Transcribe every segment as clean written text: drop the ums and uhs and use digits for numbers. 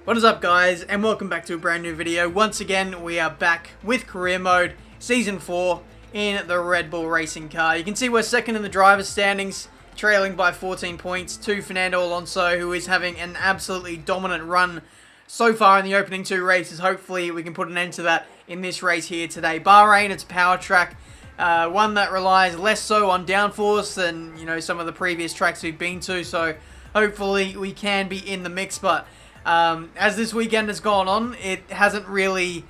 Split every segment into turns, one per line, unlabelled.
What is up, guys, and welcome back to a brand new video. Once again, we are back with career mode, season 4 in the Red Bull racing car. You can see we're second in the driver's standings, trailing by 14 points to Fernando Alonso, who is having an absolutely dominant run so far in the opening 2 races. Hopefully we can put an end to that in this race here today. Bahrain, it's a power track, one that relies less so on downforce than, you know, some of the previous tracks we've been to, so hopefully we can be in the mix. But as this weekend has gone on, it hasn't really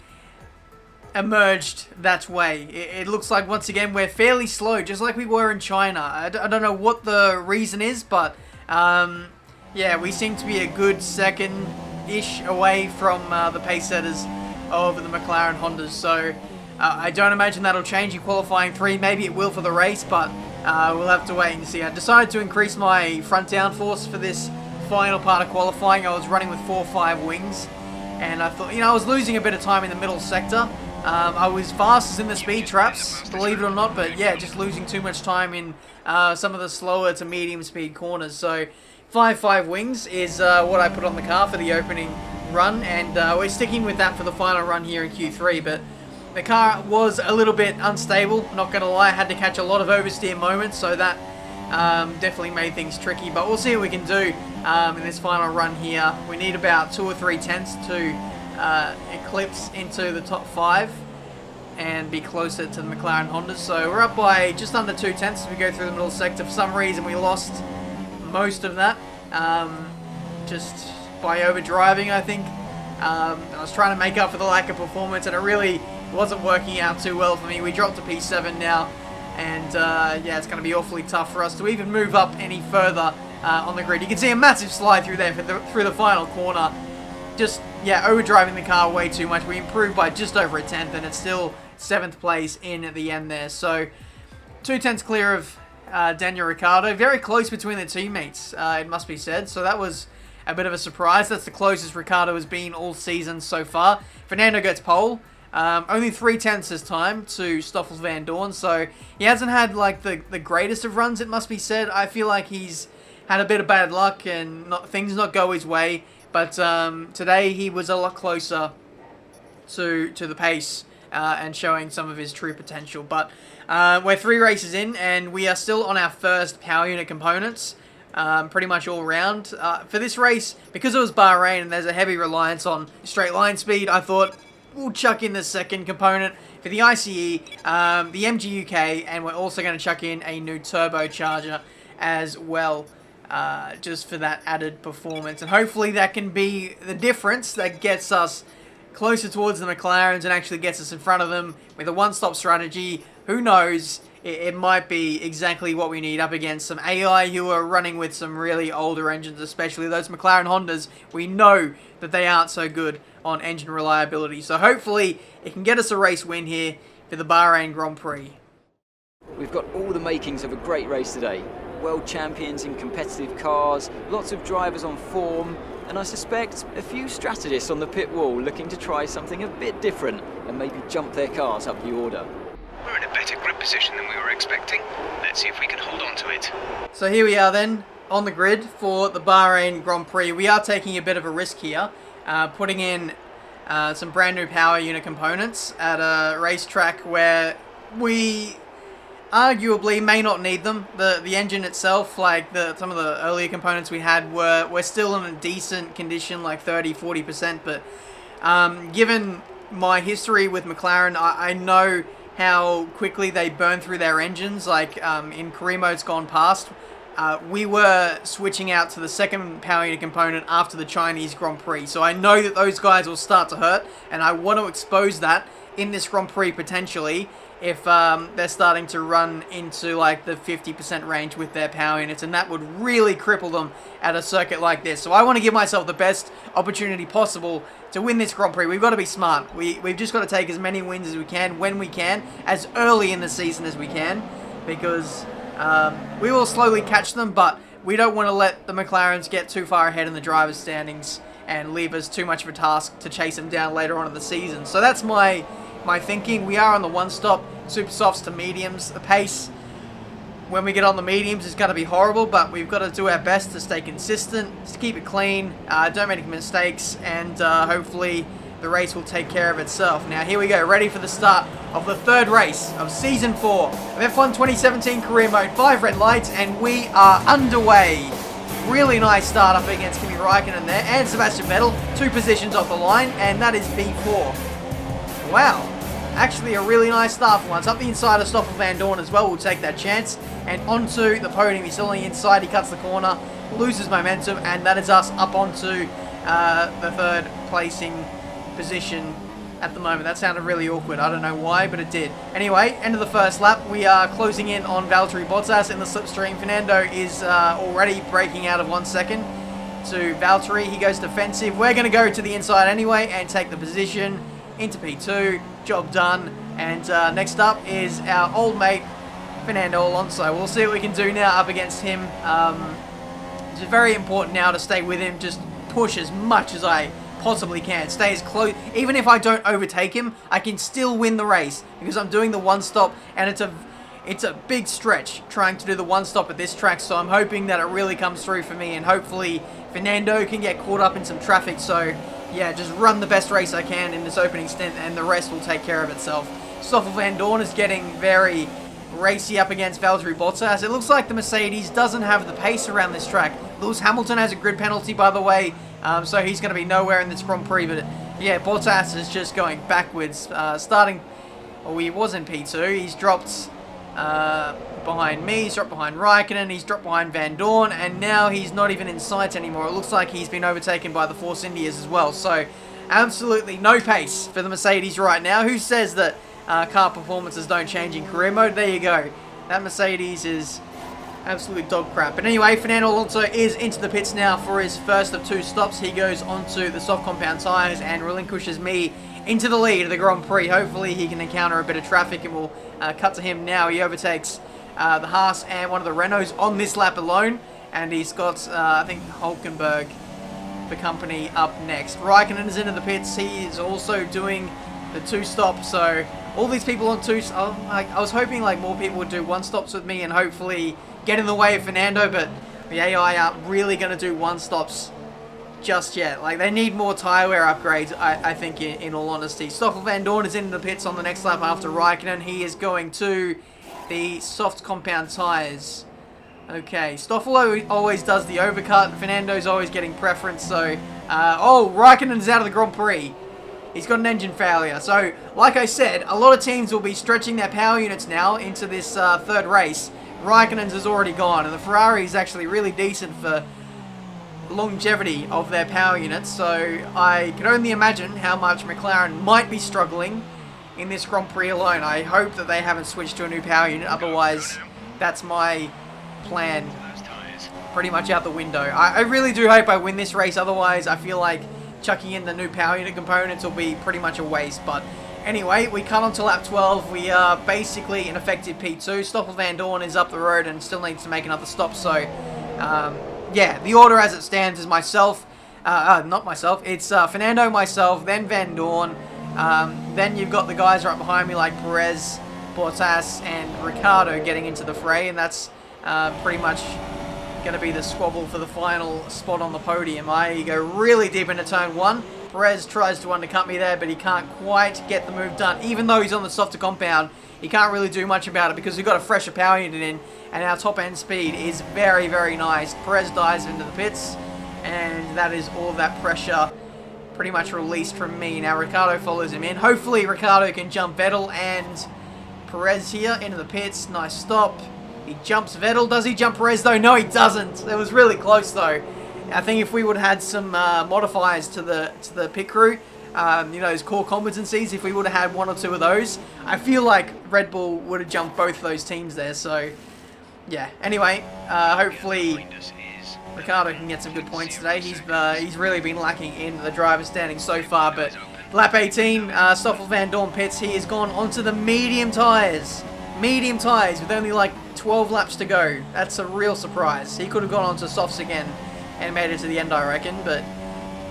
emerged that way. It looks like, once again, we're fairly slow, just like we were in China. I don't know what the reason is, but yeah, we seem to be a good second-ish away from the pace setters of the McLaren Hondas. So I don't imagine that'll change in qualifying 3. Maybe it will for the race, but we'll have to wait and see. I decided to increase my front downforce for this final part of qualifying. I was running with 4.5 wings, and I thought, you know, I was losing a bit of time in the middle sector. I was fastest in the speed traps, believe it or not, but yeah, just losing too much time in some of the slower to medium speed corners. So 5.5 wings is what I put on the car for the opening run, and we're sticking with that for the final run here in Q3. But the car was a little bit unstable, not gonna lie. I had to catch a lot of oversteer moments, so that definitely made things tricky, but we'll see what we can do in this final run here. We need about 2 or 3 tenths to eclipse into the top 5 and be closer to the McLaren Hondas. So we're up by just under 2 tenths as we go through the middle sector. For some reason we lost most of that, just by overdriving, I think. I was trying to make up for the lack of performance, and it really wasn't working out too well for me. We dropped to P7 now, and yeah, it's going to be awfully tough for us to even move up any further on the grid. You can see a massive slide through there through the final corner. Just, yeah, overdriving the car way too much. We improved by just over a tenth, and it's still 7th place in the end there. So 2 tenths clear of Daniel Ricciardo. Very close between the teammates, it must be said. So that was a bit of a surprise. That's the closest Ricciardo has been all season so far. Fernando gets pole. Only 3 tenths this time to Stoffel Van Dorn, so he hasn't had like the greatest of runs, it must be said. I feel like he's had a bit of bad luck and things not go his way, but today he was a lot closer to the pace and showing some of his true potential. But we're 3 races in, and we are still on our first power unit components, pretty much all round. For this race, because it was Bahrain and there's a heavy reliance on straight line speed, I thought we'll chuck in the second component for the ICE, the MGUK, and we're also going to chuck in a new turbocharger as well, just for that added performance. And hopefully that can be the difference that gets us closer towards the McLarens and actually gets us in front of them with a one-stop strategy. Who knows? It might be exactly what we need up against some AI who are running with some really older engines, especially those McLaren Hondas. We know that they aren't so good on engine reliability. So hopefully it can get us a race win here for the Bahrain Grand Prix.
We've got all the makings of a great race today. World champions in competitive cars, lots of drivers on form, and I suspect a few strategists on the pit wall looking to try something a bit different and maybe jump their cars up the order.
We're in a better grip position than we were expecting. Let's see if we can hold on to it.
So here we are then, on the grid for the Bahrain Grand Prix. We are taking a bit of a risk here, putting in some brand new power unit components at a racetrack where we arguably may not need them. The engine itself, like some of the earlier components we had, were still in a decent condition, like 30-40%, but given my history with McLaren, I know how quickly they burn through their engines. Like in career modes gone past, we were switching out to the second power unit component after the Chinese Grand Prix. So I know that those guys will start to hurt, and I want to expose that in this Grand Prix potentially if they're starting to run into like the 50% range with their power units, and that would really cripple them at a circuit like this. So I want to give myself the best opportunity possible to win this Grand Prix. We've got to be smart. We've just got to take as many wins as we can, when we can, as early in the season as we can, because we will slowly catch them, but we don't want to let the McLarens get too far ahead in the driver's standings and leave us too much of a task to chase them down later on in the season. So that's my thinking. We are on the one-stop super softs to mediums. The pace when we get on the mediums, it's going to be horrible, but we've got to do our best to stay consistent, to keep it clean, don't make any mistakes, and hopefully the race will take care of itself. Now here we go, ready for the start of the third race of Season 4 of F1 2017 Career Mode. 5 red lights, and we are underway. Really nice start up against Kimi Räikkönen there, and Sebastian Vettel, 2 positions off the line, and that is B4. Wow, actually a really nice start for once. Up the inside of Stoffel Van Dorn as well, we'll take that chance, and onto the podium. He's still on the inside, he cuts the corner, loses momentum, and that is us up onto the third placing position at the moment. That sounded really awkward. I don't know why, but it did. Anyway, end of the first lap. We are closing in on Valtteri Bottas in the slipstream. Fernando is already breaking out of 1 second to Valtteri. He goes defensive. We're going to go to the inside anyway and take the position into P2. Job done. And next up is our old mate, Fernando Alonso. We'll see what we can do now up against him. It's very important now to stay with him. Just push as much as I possibly can. Stay as close. Even if I don't overtake him, I can still win the race because I'm doing the one stop, and it's a big stretch trying to do the one stop at this track, so I'm hoping that it really comes through for me, and hopefully Fernando can get caught up in some traffic. So yeah, just run the best race I can in this opening stint, and the rest will take care of itself. Stoffel Van Dorn is getting very racy up against Valtteri Bottas. It looks like the Mercedes doesn't have the pace around this track. Lewis Hamilton has a grid penalty, by the way, so he's going to be nowhere in this Grand Prix. But yeah, Bottas is just going backwards. He was in P2. He's dropped behind me. He's dropped behind Räikkönen. He's dropped behind Van Dorn, and now he's not even in sight anymore. It looks like he's been overtaken by the Force Indias as well. So absolutely no pace for the Mercedes right now. Who says that car performances don't change in career mode? There you go. That Mercedes is absolute dog crap. But anyway, Fernando Alonso is into the pits now for his first of 2 stops. He goes onto the soft compound tyres and relinquishes me into the lead of the Grand Prix. Hopefully he can encounter a bit of traffic, and we'll cut to him now. He overtakes the Haas and one of the Renaults on this lap alone, and he's got, I think, Hulkenberg, the company, up next. Räikkönen is into the pits. He is also doing the 2 stops, so all these people on 2, I was hoping like more people would do 1 stops with me and hopefully get in the way of Fernando, but the AI aren't really going to do 1 stops just yet. Like, they need more tyre wear upgrades, I think, in all honesty. Stoffel Van Dorn is in the pits on the next lap after Räikkönen. He is going to the soft compound tyres. Okay, Stoffel always does the overcut. Fernando's always getting preference, so oh, Räikkönen is out of the Grand Prix. He's got an engine failure. So, like I said, a lot of teams will be stretching their power units now into this third race. Räikkönen's is already gone, and the Ferrari is actually really decent for longevity of their power units. So, I can only imagine how much McLaren might be struggling in this Grand Prix alone. I hope that they haven't switched to a new power unit, otherwise that's my plan pretty much out the window. I really do hope I win this race, otherwise I feel like chucking in the new power unit components will be pretty much a waste. But anyway, we cut on to lap 12. We are basically in effective P2. Stoffel Van Dorn is up the road and still needs to make another stop. So, yeah, the order as it stands is myself, not myself, it's Fernando, myself, then Van Dorn. Then you've got the guys right behind me like Perez, Bottas, and Ricciardo getting into the fray, and that's pretty much going to be the squabble for the final spot on the podium. I go really deep into turn 1. Perez tries to undercut me there, but he can't quite get the move done. Even though he's on the softer compound, he can't really do much about it because we've got a fresher power unit in, and our top end speed is very, very nice. Perez dives into the pits, and that is all that pressure pretty much released from me. Now Ricciardo follows him in. Hopefully Ricciardo can jump Vettel and Perez here into the pits. Nice stop. He jumps Vettel. Does he jump Perez though? No, he doesn't. It was really close though. I think if we would have had some modifiers to the pit crew, you know, those core competencies, if we would have had 1 or 2 of those, I feel like Red Bull would have jumped both of those teams there. So, yeah. Anyway, hopefully Ricciardo can get some good points today. He's really been lacking in the driver's standing so far. But lap 18, Stoffel Van Dorn pits. He has gone onto the medium tyres. Medium tyres with only like 12 laps to go. That's a real surprise. He could have gone onto softs again and made it to the end, I reckon. But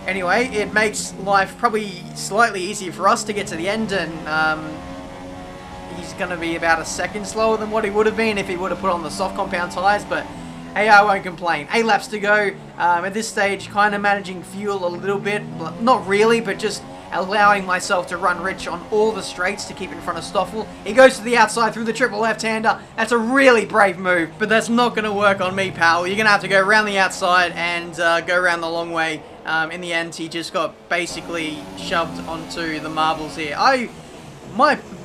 anyway, it makes life probably slightly easier for us to get to the end. And he's going to be about a second slower than what he would have been if he would have put on the soft compound tyres, but hey, I won't complain. 8 laps to go. At this stage, kind of managing fuel a little bit. Not really, but just allowing myself to run rich on all the straights to keep in front of Stoffel. He goes to the outside through the triple left-hander. That's a really brave move, but that's not going to work on me, pal. You're going to have to go around the outside and go around the long way. In the end, he just got basically shoved onto the marbles here.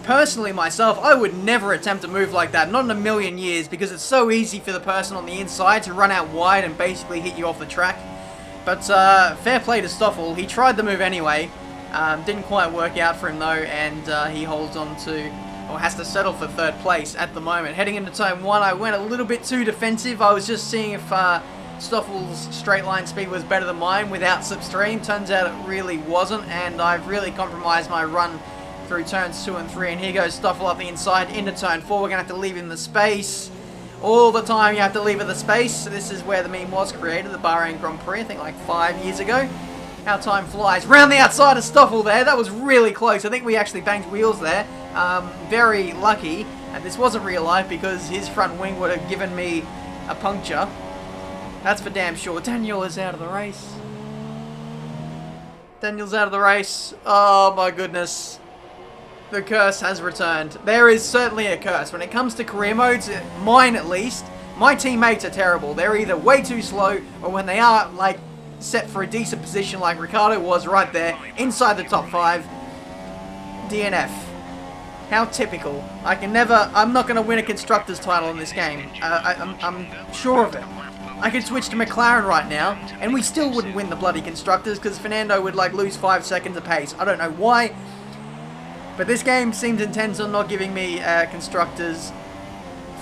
Personally, myself, I would never attempt a move like that, not in a million years, because it's so easy for the person on the inside to run out wide and basically hit you off the track. But fair play to Stoffel, he tried the move anyway, didn't quite work out for him though, and he holds on to, or has to settle for 3rd place at the moment. Heading into turn 1, I went a little bit too defensive. I was just seeing if Stoffel's straight line speed was better than mine without slipstream. Turns out it really wasn't, and I've really compromised my run through turns 2 and 3, and here goes Stoffel up the inside into turn 4. We're going to have to leave him the space. All the time you have to leave it the space. So this is where the meme was created, the Bahrain Grand Prix, I think like 5 years ago. How time flies. Round the outside of Stoffel there. That was really close. I think we actually banged wheels there. Very lucky. And this wasn't real life because his front wing would have given me a puncture. That's for damn sure. Daniel is out of the race. Daniel's out of the race. Oh my goodness. The curse has returned. There is certainly a curse. When it comes to career modes, mine at least, my teammates are terrible. They're either way too slow, or when they are, like, set for a decent position like Ricardo was right there, inside the top 5, DNF. How typical. I'm not going to win a Constructors title in this game. I'm sure of it. I could switch to McLaren right now, and we still wouldn't win the bloody Constructors, because Fernando would, like, lose 5 seconds of pace. I don't know why. But this game seems intent on not giving me a Constructors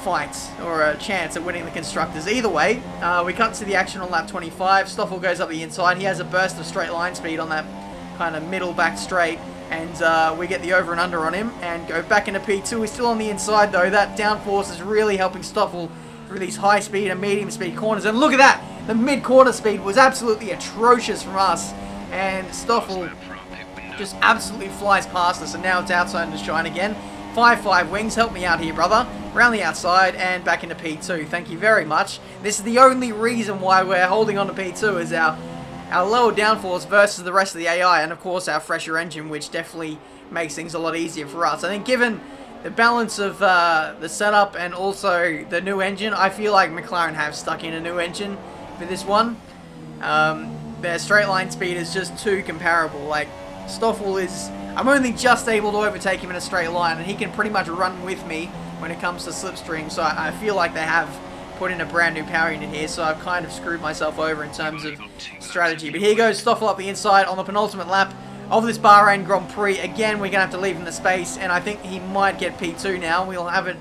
fight or a chance at winning the Constructors. Either way, we cut to the action on lap 25. Stoffel goes up the inside. He has a burst of straight line speed on that kind of middle back straight. And we get the over and under on him and go back into P2. He's still on the inside though. That downforce is really helping Stoffel through these high speed and medium speed corners. And look at that! The mid corner speed was absolutely atrocious from us. And Stoffel just absolutely flies past us, and now it's our turn to shine again. 5-5 wings, help me out here, brother. Around the outside and back into P2. Thank you very much. This is the only reason why we're holding on to P2 is our lower downforce versus the rest of the AI, and of course our fresher engine, which definitely makes things a lot easier for us. I think given the balance of the setup and also the new engine, I feel like McLaren have stuck in a new engine for this one. Their straight line speed is just too comparable. Like, Stoffel is, I'm only just able to overtake him in a straight line, and he can pretty much run with me when it comes to slipstream, so I feel like they have put in a brand new power unit here, so I've kind of screwed myself over in terms of strategy. But here goes Stoffel up the inside on the penultimate lap of this Bahrain Grand Prix. Again, we're going to have to leave him the space, and I think he might get P2 now. We'll have it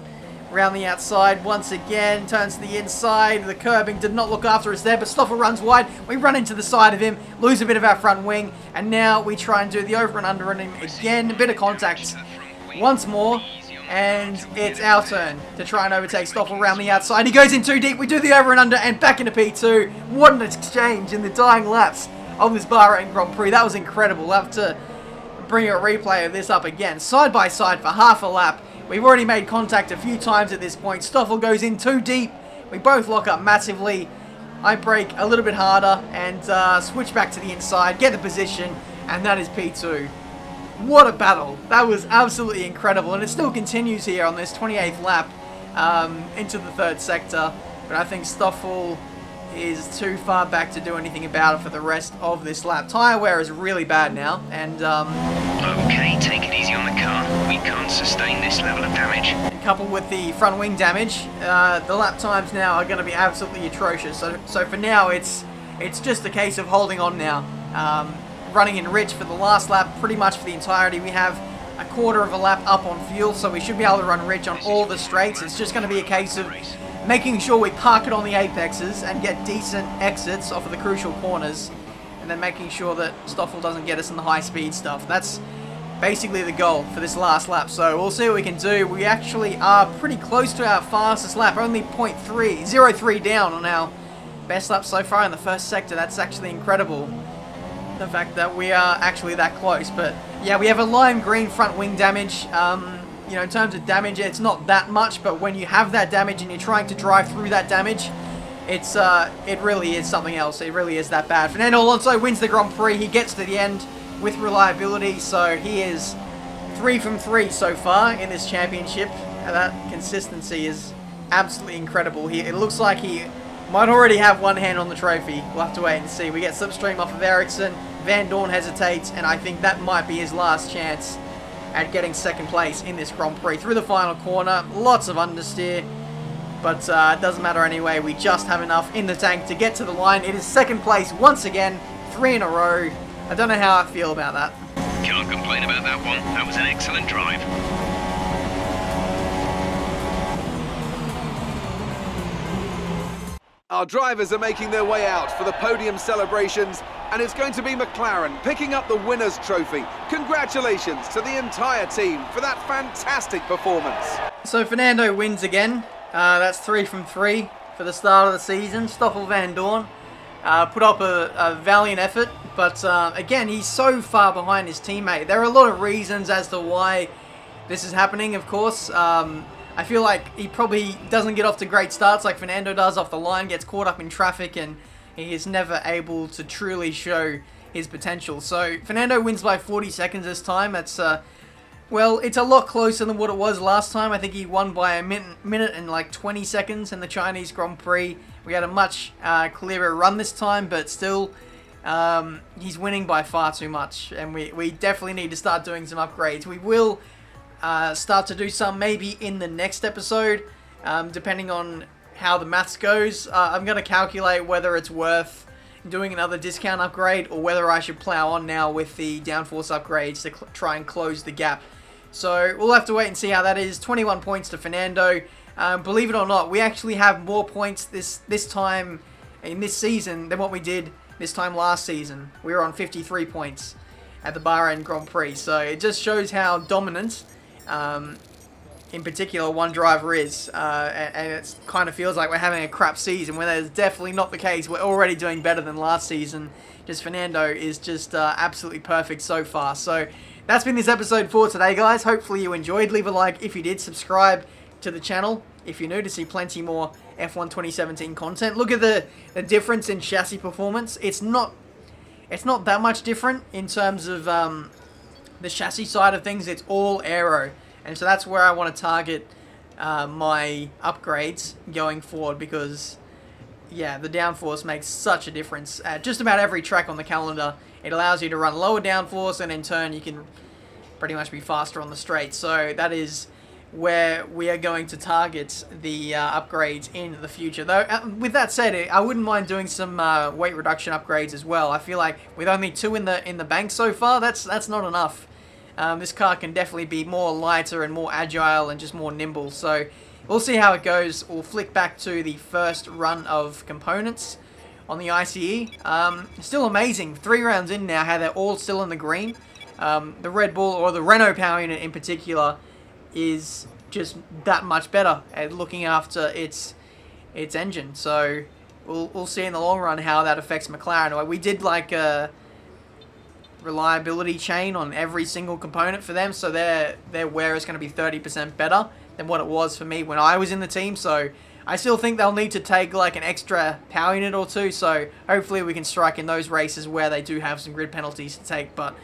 around the outside once again, turns to the inside. The curbing did not look after us there, but Stoffel runs wide. We run into the side of him, lose a bit of our front wing, and now we try and do the over and under on him again. A bit of contact once more, and it's our turn to try and overtake Stoffel around the outside. He goes in too deep. We do the over and under and back into P2. What an exchange in the dying laps of this Bahrain Grand Prix. That was incredible. We'll have to bring a replay of this up again. Side by side for half a lap. We've already made contact a few times at this point. Stoffel goes in too deep. We both lock up massively. I brake a little bit harder and switch back to the inside, get the position, and that is P2. What a battle. That was absolutely incredible, and it still continues here on this 28th lap into the third sector. But I think Stoffel is too far back to do anything about it for the rest of this lap. Tyre wear is really bad now, and
Okay, take it easy on the car. We can't sustain this level of damage.
And coupled with the front wing damage, the lap times now are going to be absolutely atrocious. So for now, it's just a case of holding on now. Running in rich for the last lap, pretty much for the entirety. We have a quarter of a lap up on fuel, so we should be able to run rich on all the straights. It's just going to be a case of making sure we park it on the apexes and get decent exits off of the crucial corners, and then making sure that Stoffel doesn't get us in the high speed stuff. That's basically the goal for this last lap, so we'll see what we can do. We actually are pretty close to our fastest lap, only 0.3 down on our best lap so far in the first sector. That's actually incredible, the fact that we are actually that close. But yeah, we have a lime green front wing damage. You know, in terms of damage, it's not that much, but when you have that damage and you're trying to drive through that damage, it really is something else. It really is that bad. Fernando Alonso wins the Grand Prix. He gets to the end with reliability, so he is 3 from 3 so far in this championship. And that consistency is absolutely incredible. It looks like he might already have one hand on the trophy. We'll have to wait and see. We get slipstream off of Ericsson. Van Dorn hesitates, and I think that might be his last chance at getting second place in this Grand Prix. Through the final corner, lots of understeer, but it doesn't matter anyway. We just have enough in the tank to get to the line. It is second place once again, 3 in a row. I don't know how I feel about that.
Can't complain about that one. That was an excellent drive.
Our drivers are making their way out for the podium celebrations, and it's going to be McLaren picking up the winner's trophy. Congratulations to the entire team for that fantastic performance.
So Fernando wins again. That's 3 from 3 for the start of the season. Stoffel Van Dorn put up a valiant effort, but again, he's so far behind his teammate. There are a lot of reasons as to why this is happening, of course. I feel like he probably doesn't get off to great starts like Fernando does off the line, gets caught up in traffic, and he is never able to truly show his potential. So Fernando wins by 40 seconds this time. That's, well, it's a lot closer than what it was last time. I think he won by a minute and like 20 seconds in the Chinese Grand Prix. We had a much clearer run this time, but still, he's winning by far too much, and we definitely need to start doing some upgrades. We will start to do some maybe in the next episode, depending on how the maths goes. I'm going to calculate whether it's worth doing another discount upgrade or whether I should plow on now with the downforce upgrades to try and close the gap. So we'll have to wait and see how that is. 21 points to Fernando. Believe it or not, we actually have more points this time in this season than what we did this time last season. We were on 53 points at the Bahrain Grand Prix. So it just shows how dominant in particular one driver is, and it kind of feels like we're having a crap season when that's definitely not the case. We're already doing better than last season. Just Fernando is just absolutely perfect so far. So that's been this episode for today, guys. Hopefully you enjoyed. Leave a like if you did. Subscribe to the channel if you're new to see plenty more F1 2017 content. Look at the difference in chassis performance. It's not that much different in terms of the chassis side of things. It's all aero, and so that's where I want to target my upgrades going forward, because yeah, the downforce makes such a difference at just about every track on the calendar. It allows you to run lower downforce, and in turn you can pretty much be faster on the straight. So that is where we are going to target the upgrades in the future. Though, with that said, I wouldn't mind doing some weight reduction upgrades as well. I feel like with only 2 in the bank so far, that's not enough. This car can definitely be more lighter and more agile and just more nimble. So we'll see how it goes. We'll flick back to the first run of components on the ICE. Still amazing. 3 rounds in now, how they're all still in the green. The Red Bull, or the Renault power unit in particular, is just that much better at looking after its engine. So we'll see in the long run how that affects McLaren. We did like a reliability chain on every single component for them, so their wear is going to be 30% better than what it was for me when I was in the team. So I still think they'll need to take like an extra power unit or 2, so hopefully we can strike in those races where they do have some grid penalties to take, but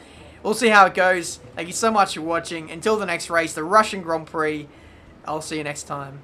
we'll see how it goes. Thank you so much for watching. Until the next race, the Russian Grand Prix, I'll see you next time.